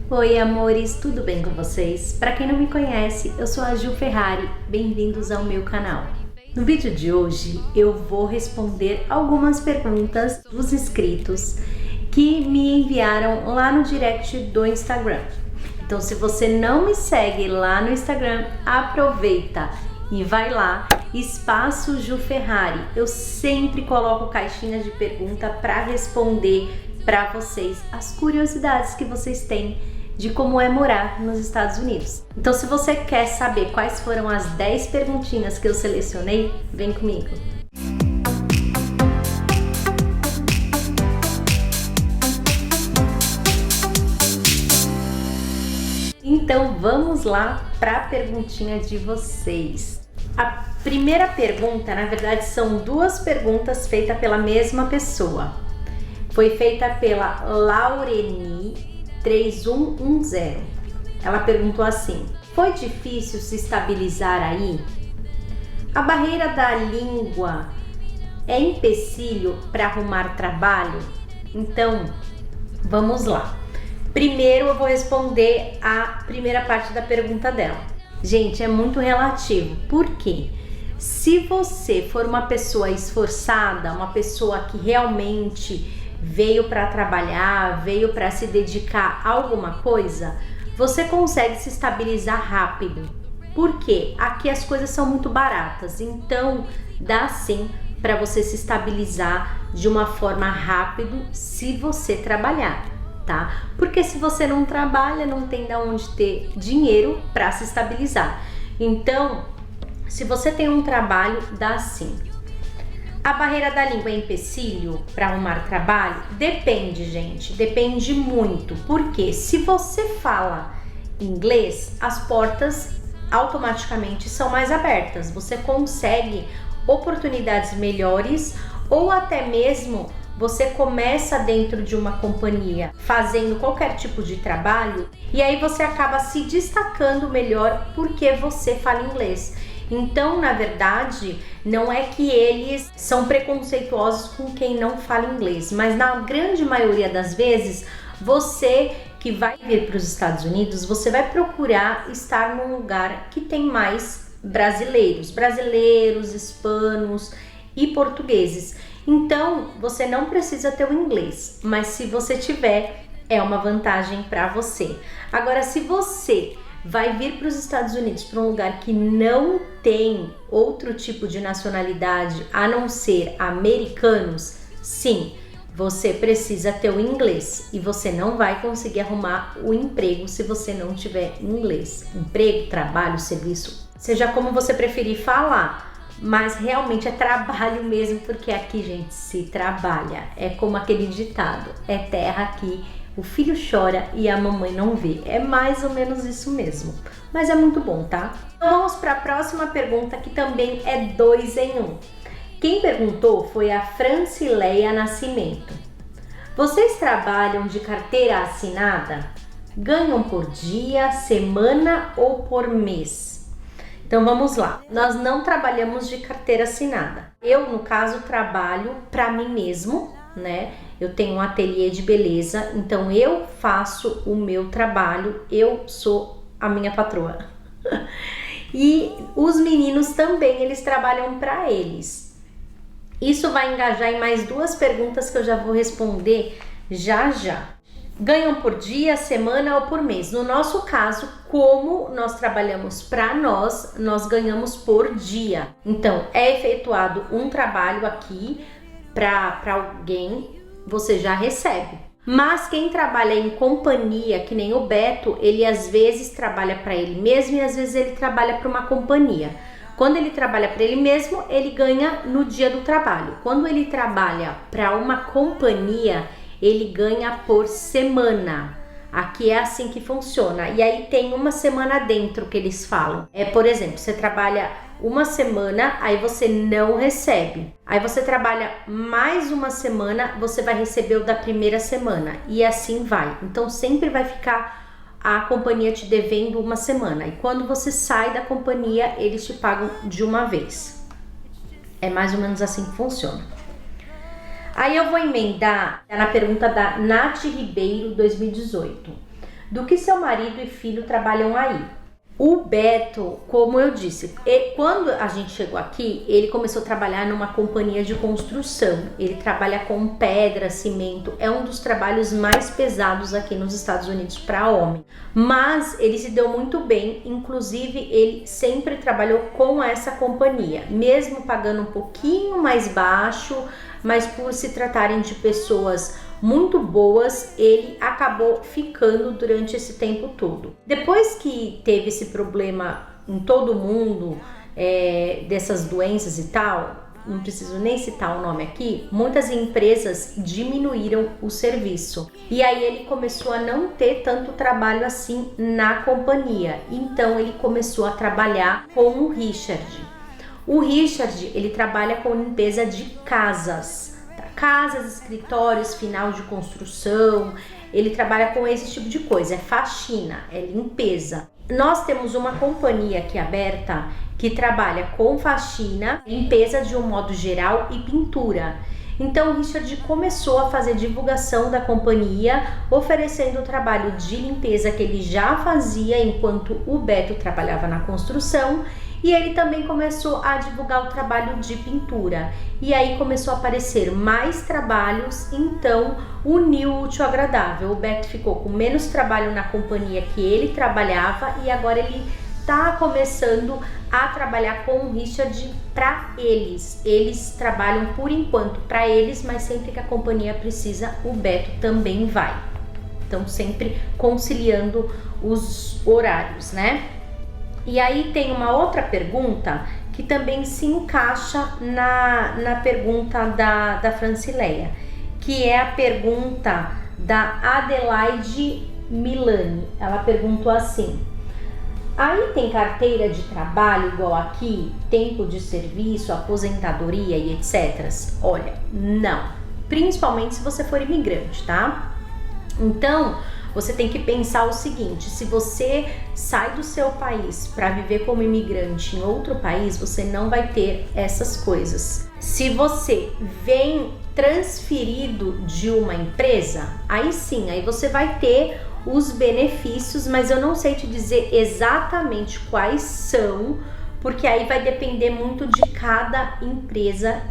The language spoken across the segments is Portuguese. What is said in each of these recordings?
Oi, amores, tudo bem com vocês? Para quem não me conhece, eu sou a Ju Ferrari, bem-vindos ao meu canal. No vídeo de hoje, eu vou responder algumas perguntas dos inscritos que me enviaram lá no direct do Instagram. Então, se você não me segue lá no Instagram, aproveita e vai lá, Espaço Ju Ferrari. Eu sempre coloco caixinhas de pergunta para responder para vocês as curiosidades que vocês têm de como é morar nos Estados Unidos. Então, se você quer saber quais foram as 10 perguntinhas que eu selecionei, vem comigo. Então, vamos lá para a perguntinha de vocês. A primeira pergunta, na verdade, são duas perguntas feitas pela mesma pessoa. Foi feita pela Laureni 3110. Ela perguntou assim: foi difícil se estabilizar aí? A barreira da língua é empecilho para arrumar trabalho? Então, vamos lá. Primeiro eu vou responder a primeira parte da pergunta dela. Gente, é muito relativo. Por quê? Se você for uma pessoa esforçada, uma pessoa que realmente veio para trabalhar, veio para se dedicar a alguma coisa, você consegue se estabilizar rápido. Por quê? Aqui as coisas são muito baratas, então dá sim para você se estabilizar de uma forma rápida se você trabalhar, tá? Porque se você não trabalha, não tem de onde ter dinheiro para se estabilizar. Então, se você tem um trabalho, dá sim. A barreira da língua é empecilho para arrumar trabalho? Depende, gente, depende muito. Porque se você fala inglês, as portas automaticamente são mais abertas. Você consegue oportunidades melhores ou até mesmo você começa dentro de uma companhia fazendo qualquer tipo de trabalho e aí você acaba se destacando melhor porque você fala inglês. Então, na verdade, não é que eles são preconceituosos com quem não fala inglês, mas na grande maioria das vezes, você que vai vir para os Estados Unidos, você vai procurar estar num lugar que tem mais brasileiros, hispanos e portugueses. Então, você não precisa ter o inglês, mas se você tiver, é uma vantagem para você. Agora, se você vai vir para os Estados Unidos, para um lugar que não tem outro tipo de nacionalidade a não ser americanos, sim, você precisa ter o inglês e você não vai conseguir arrumar o emprego se você não tiver inglês. Emprego, trabalho, serviço, seja como você preferir falar, mas realmente é trabalho mesmo, porque aqui, gente, se trabalha. É como aquele ditado, é terra aqui, o filho chora e a mamãe não vê. É mais ou menos isso mesmo. Mas é muito bom, tá? Então vamos para a próxima pergunta, que também é 2 em 1. Quem perguntou foi a Francileia Nascimento. Vocês trabalham de carteira assinada? Ganham por dia, semana ou por mês? Então vamos lá. Nós não trabalhamos de carteira assinada. Eu, no caso, trabalho para mim mesmo, né? Eu tenho um ateliê de beleza, então eu faço o meu trabalho, eu sou a minha patroa. E os meninos também, eles trabalham para eles. Isso vai engajar em mais 2 perguntas que eu já vou responder já já. Ganham por dia, semana ou por mês? No nosso caso, como nós trabalhamos para nós ganhamos por dia. Então, é efetuado um trabalho aqui para alguém, você já recebe. Mas quem trabalha em companhia, que nem o Beto, ele às vezes trabalha para ele mesmo e às vezes ele trabalha para uma companhia. Quando ele trabalha para ele mesmo, ele ganha no dia do trabalho. Quando ele trabalha para uma companhia, ele ganha por semana. Aqui é assim que funciona. E aí tem uma semana dentro que eles falam. Por exemplo, você trabalha uma semana, aí você não recebe. Aí você trabalha mais uma semana, você vai receber o da primeira semana. E assim vai. Então sempre vai ficar a companhia te devendo uma semana. E quando você sai da companhia, eles te pagam de uma vez. É mais ou menos assim que funciona. Aí eu vou emendar na pergunta da Nath Ribeiro 2018. do que seu marido e filho trabalham aí. O Beto, como eu disse, quando a gente chegou aqui, ele começou a trabalhar numa companhia de construção. Ele trabalha com pedra, cimento, é um dos trabalhos mais pesados aqui nos Estados Unidos para homem. Mas ele se deu muito bem, inclusive ele sempre trabalhou com essa companhia, mesmo pagando um pouquinho mais baixo, mas por se tratarem de pessoas muito boas, ele acabou ficando durante esse tempo todo. Depois que teve esse problema em todo mundo, dessas doenças e tal, não preciso nem citar o nome aqui, muitas empresas diminuíram o serviço. E aí ele começou a não ter tanto trabalho assim na companhia. Então ele começou a trabalhar com o Richard. O Richard, ele trabalha com limpeza de casas, escritórios, final de construção. Ele trabalha com esse tipo de coisa, é faxina, é limpeza. Nós temos uma companhia aqui aberta que trabalha com faxina, limpeza de um modo geral e pintura. Então o Richard começou a fazer divulgação da companhia, oferecendo o trabalho de limpeza que ele já fazia enquanto o Beto trabalhava na construção. E ele também começou a divulgar o trabalho de pintura. E aí começou a aparecer mais trabalhos, então uniu o útil ao agradável. O Beto ficou com menos trabalho na companhia que ele trabalhava e agora ele está começando a trabalhar com o Richard para eles. Eles trabalham por enquanto para eles, mas sempre que a companhia precisa, o Beto também vai. Então sempre conciliando os horários, né? E aí tem uma outra pergunta que também se encaixa na pergunta da Francileia, que é a pergunta da Adelaide Milani. Ela perguntou assim: aí tem carteira de trabalho igual aqui, tempo de serviço, aposentadoria e etc? Olha, não. Principalmente se você for imigrante, tá? Então, você tem que pensar o seguinte: se você sai do seu país para viver como imigrante em outro país, você não vai ter essas coisas. Se você vem transferido de uma empresa, aí sim, aí você vai ter os benefícios, mas eu não sei te dizer exatamente quais são, porque aí vai depender muito de cada empresa.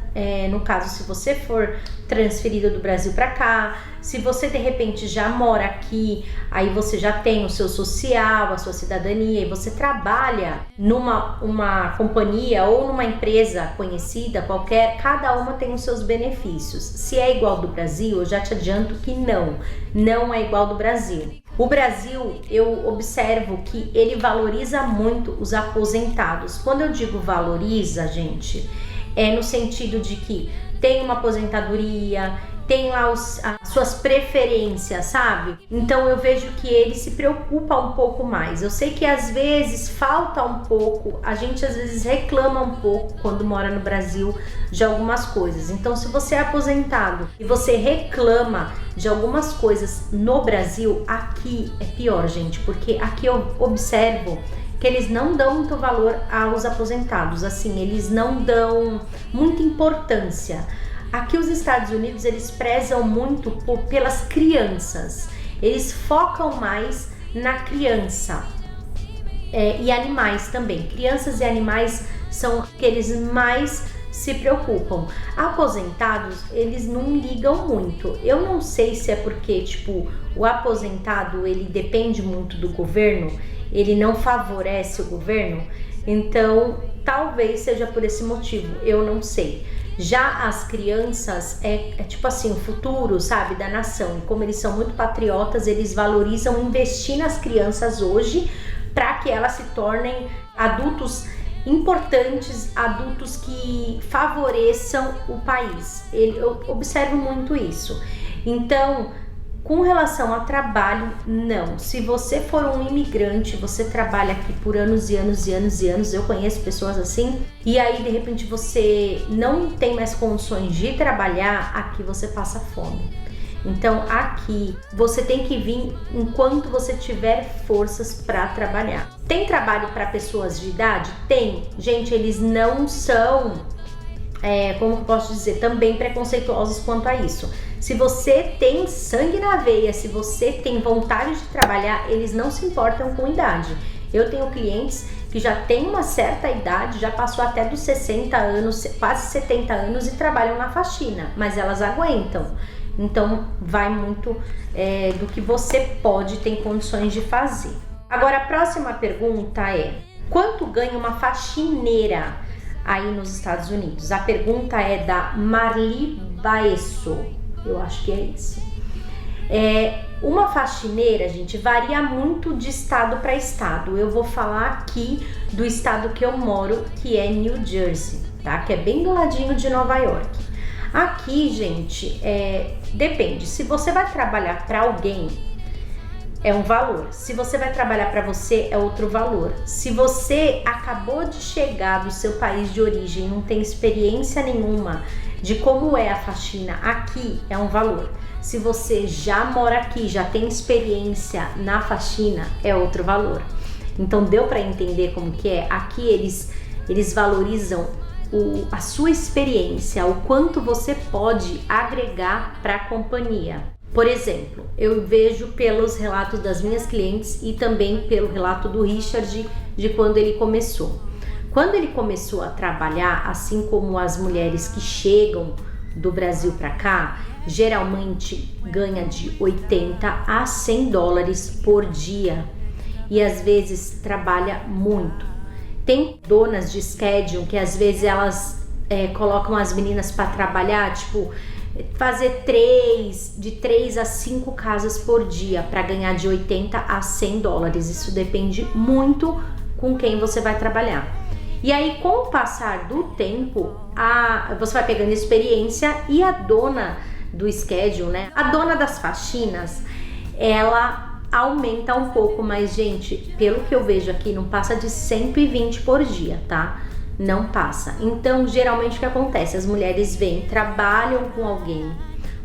No caso, se você for transferido do Brasil para cá, se você de repente já mora aqui, aí você já tem o seu social, a sua cidadania, e você trabalha numa companhia ou numa empresa conhecida qualquer, cada uma tem os seus benefícios. Se é igual do Brasil, eu já te adianto que não é igual do Brasil. O Brasil, eu observo que ele valoriza muito os aposentados. Quando eu digo valoriza, gente, é no sentido de que tem uma aposentadoria, tem lá as suas preferências, sabe? Então eu vejo que ele se preocupa um pouco mais. Eu sei que às vezes falta um pouco, a gente às vezes reclama um pouco quando mora no Brasil de algumas coisas. Então se você é aposentado e você reclama de algumas coisas no Brasil, aqui é pior, gente, porque aqui eu observo que eles não dão muito valor aos aposentados, assim, eles não dão muita importância. Aqui os Estados Unidos, eles prezam muito pelas crianças, eles focam mais na criança, e animais também. Crianças e animais são aqueles mais se preocupam. Aposentados, eles não ligam muito. Eu não sei se é porque, tipo, o aposentado, ele depende muito do governo, ele não favorece o governo, então talvez seja por esse motivo, eu não sei. Já as crianças é tipo assim, o futuro, sabe, da nação. E como eles são muito patriotas, eles valorizam investir nas crianças hoje para que elas se tornem adultos importantes, adultos que favoreçam o país. Eu observo muito isso. Então, com relação a trabalho, não. Se você for um imigrante, você trabalha aqui por anos e anos e anos e anos, eu conheço pessoas assim, e aí de repente você não tem mais condições de trabalhar, aqui você passa fome. Então aqui você tem que vir enquanto você tiver forças para trabalhar. Tem trabalho para pessoas de idade? Tem. Gente, eles não são, como eu posso dizer, também preconceituosos quanto a isso. Se você tem sangue na veia, se você tem vontade de trabalhar, eles não se importam com idade. Eu tenho clientes que já têm uma certa idade, já passou até dos 60 anos, quase 70 anos e trabalham na faxina, mas elas aguentam. Então vai muito do que você pode, tem condições de fazer. Agora a próxima pergunta é: quanto ganha uma faxineira aí nos Estados Unidos? A pergunta é da Marli Baesso, eu acho que é isso. Uma faxineira, gente, varia muito de estado para estado. Eu vou falar aqui do estado que eu moro, que é New Jersey, tá? Que é bem do ladinho de Nova York. Aqui, gente, depende. Se você vai trabalhar para alguém, é um valor. Se você vai trabalhar para você, é outro valor. Se você acabou de chegar do seu país de origem, não tem experiência nenhuma de como é a faxina, aqui é um valor. Se você já mora aqui, já tem experiência na faxina, é outro valor. Então deu para entender como que é? Aqui eles valorizam a sua experiência, o quanto você pode agregar para a companhia. Por exemplo, eu vejo pelos relatos das minhas clientes e também pelo relato do Richard de quando ele começou. Quando ele começou a trabalhar, assim como as mulheres que chegam do Brasil para cá, geralmente ganha de 80 a 100 dólares por dia e às vezes trabalha muito. Tem donas de schedule que às vezes elas colocam as meninas para trabalhar, tipo, fazer de 3 a 5 casas por dia para ganhar de 80 a 100 dólares. Isso depende muito com quem você vai trabalhar. E aí, com o passar do tempo, você vai pegando experiência e a dona do schedule, né? A dona das faxinas, ela aumenta um pouco, mas, gente, pelo que eu vejo aqui, não passa de 120 por dia, tá? Não passa. Então, geralmente o que acontece? As mulheres vêm, trabalham com alguém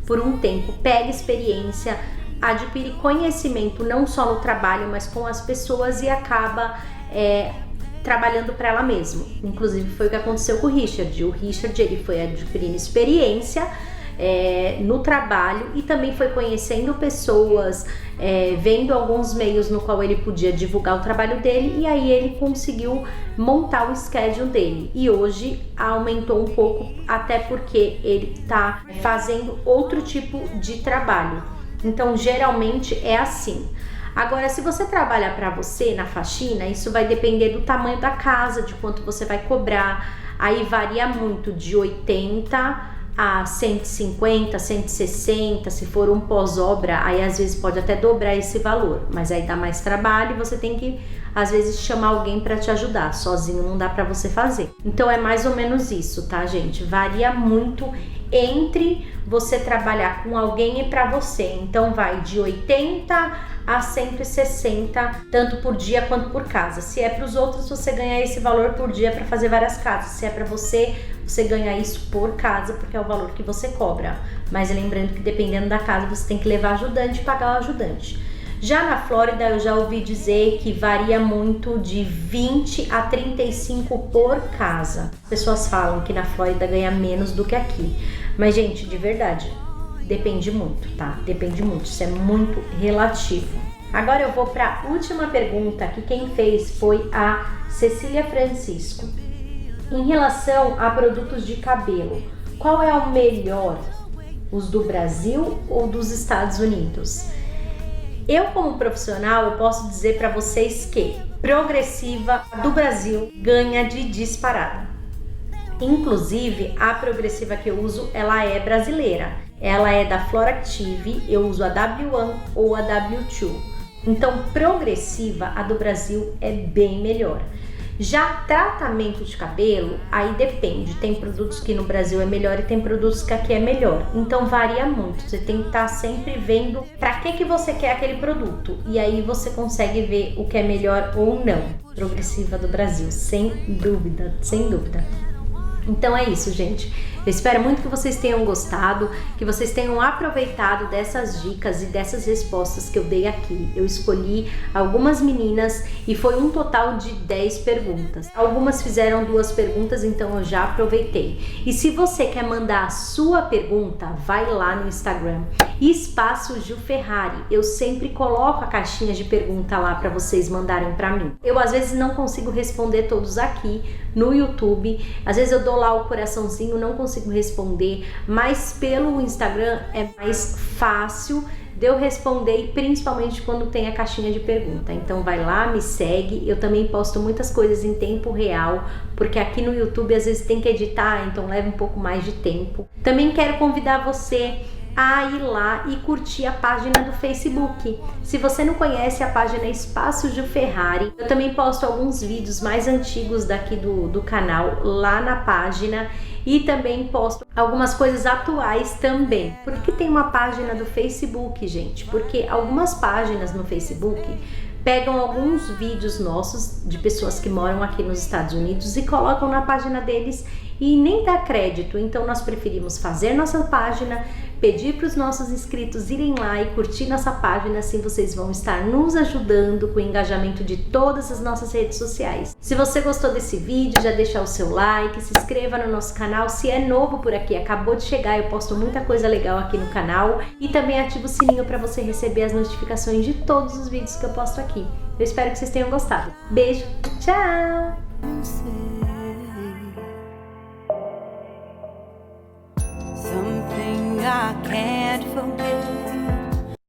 por um tempo, pega experiência, adquire conhecimento não só no trabalho, mas com as pessoas e acaba trabalhando para ela mesma. Inclusive foi o que aconteceu com o Richard. O Richard, ele foi adquirindo experiência no trabalho e também foi conhecendo pessoas, vendo alguns meios no qual ele podia divulgar o trabalho dele, e aí ele conseguiu montar o schedule dele, e hoje aumentou um pouco, até porque ele está fazendo outro tipo de trabalho. Então geralmente é assim. Agora, se você trabalha para você na faxina, isso vai depender do tamanho da casa, de quanto você vai cobrar. Aí varia muito, de 80 a 150, 160, se for um pós-obra, aí às vezes pode até dobrar esse valor, mas aí dá mais trabalho e você tem que, às vezes, chamar alguém para te ajudar, sozinho não dá para você fazer. Então é mais ou menos isso, tá, gente? Varia muito entre você trabalhar com alguém e para você. Então vai de 80 a 160, tanto por dia quanto por casa. Se é para os outros, você ganha esse valor por dia para fazer várias casas. Se é para você, você ganha isso por casa, porque é o valor que você cobra. Mas lembrando que dependendo da casa, você tem que levar ajudante e pagar o ajudante. Já na Flórida, eu já ouvi dizer que varia muito de 20 a 35 por casa. As pessoas falam que na Flórida ganha menos do que aqui. Mas, gente, de verdade, depende muito, tá? Depende muito, isso é muito relativo. Agora eu vou para a última pergunta, que quem fez foi a Cecília Francisco. Em relação a produtos de cabelo, qual é o melhor? Os do Brasil ou dos Estados Unidos? Eu, como profissional, eu posso dizer para vocês que Progressiva do Brasil ganha de disparada. Inclusive, a Progressiva que eu uso, ela é brasileira. Ela é da Floractive, eu uso a W1 ou a W2. Então, Progressiva, a do Brasil, é bem melhor. Já tratamento de cabelo, aí depende. Tem produtos que no Brasil é melhor e tem produtos que aqui é melhor. Então varia muito. Você tem que estar sempre vendo para que você quer aquele produto. E aí você consegue ver o que é melhor ou não. Progressiva do Brasil, sem dúvida, sem dúvida. Então é isso, gente. Eu espero muito que vocês tenham gostado, que vocês tenham aproveitado dessas dicas e dessas respostas que eu dei aqui. Eu escolhi algumas meninas e foi um total de 10 perguntas. Algumas fizeram 2 perguntas, então eu já aproveitei. E se você quer mandar a sua pergunta, vai lá no Instagram, Espaço Ju Ferrari. Eu sempre coloco a caixinha de pergunta lá para vocês mandarem para mim. Eu às vezes não consigo responder todos aqui no YouTube, às vezes eu dou lá o coraçãozinho, não consigo responder, mas pelo Instagram é mais fácil de eu responder, e principalmente quando tem a caixinha de pergunta. Então vai lá, me segue. Eu também posto muitas coisas em tempo real, porque aqui no YouTube às vezes tem que editar, então leva um pouco mais de tempo. Também quero convidar você a ir lá e curtir a página do Facebook. Se você não conhece a página Espaço Ju Ferrari, eu também posto alguns vídeos mais antigos daqui do canal lá na página, e também posto algumas coisas atuais também. Por que tem uma página do Facebook, gente? Porque algumas páginas no Facebook pegam alguns vídeos nossos de pessoas que moram aqui nos Estados Unidos e colocam na página deles e nem dá crédito. Então nós preferimos fazer nossa página, pedir para os nossos inscritos irem lá e curtir nossa página, assim vocês vão estar nos ajudando com o engajamento de todas as nossas redes sociais. Se você gostou desse vídeo, já deixa o seu like, se inscreva no nosso canal. Se é novo por aqui, acabou de chegar, eu posto muita coisa legal aqui no canal, e também ativa o sininho para você receber as notificações de todos os vídeos que eu posto aqui. Eu espero que vocês tenham gostado. Beijo, tchau! I can't forget.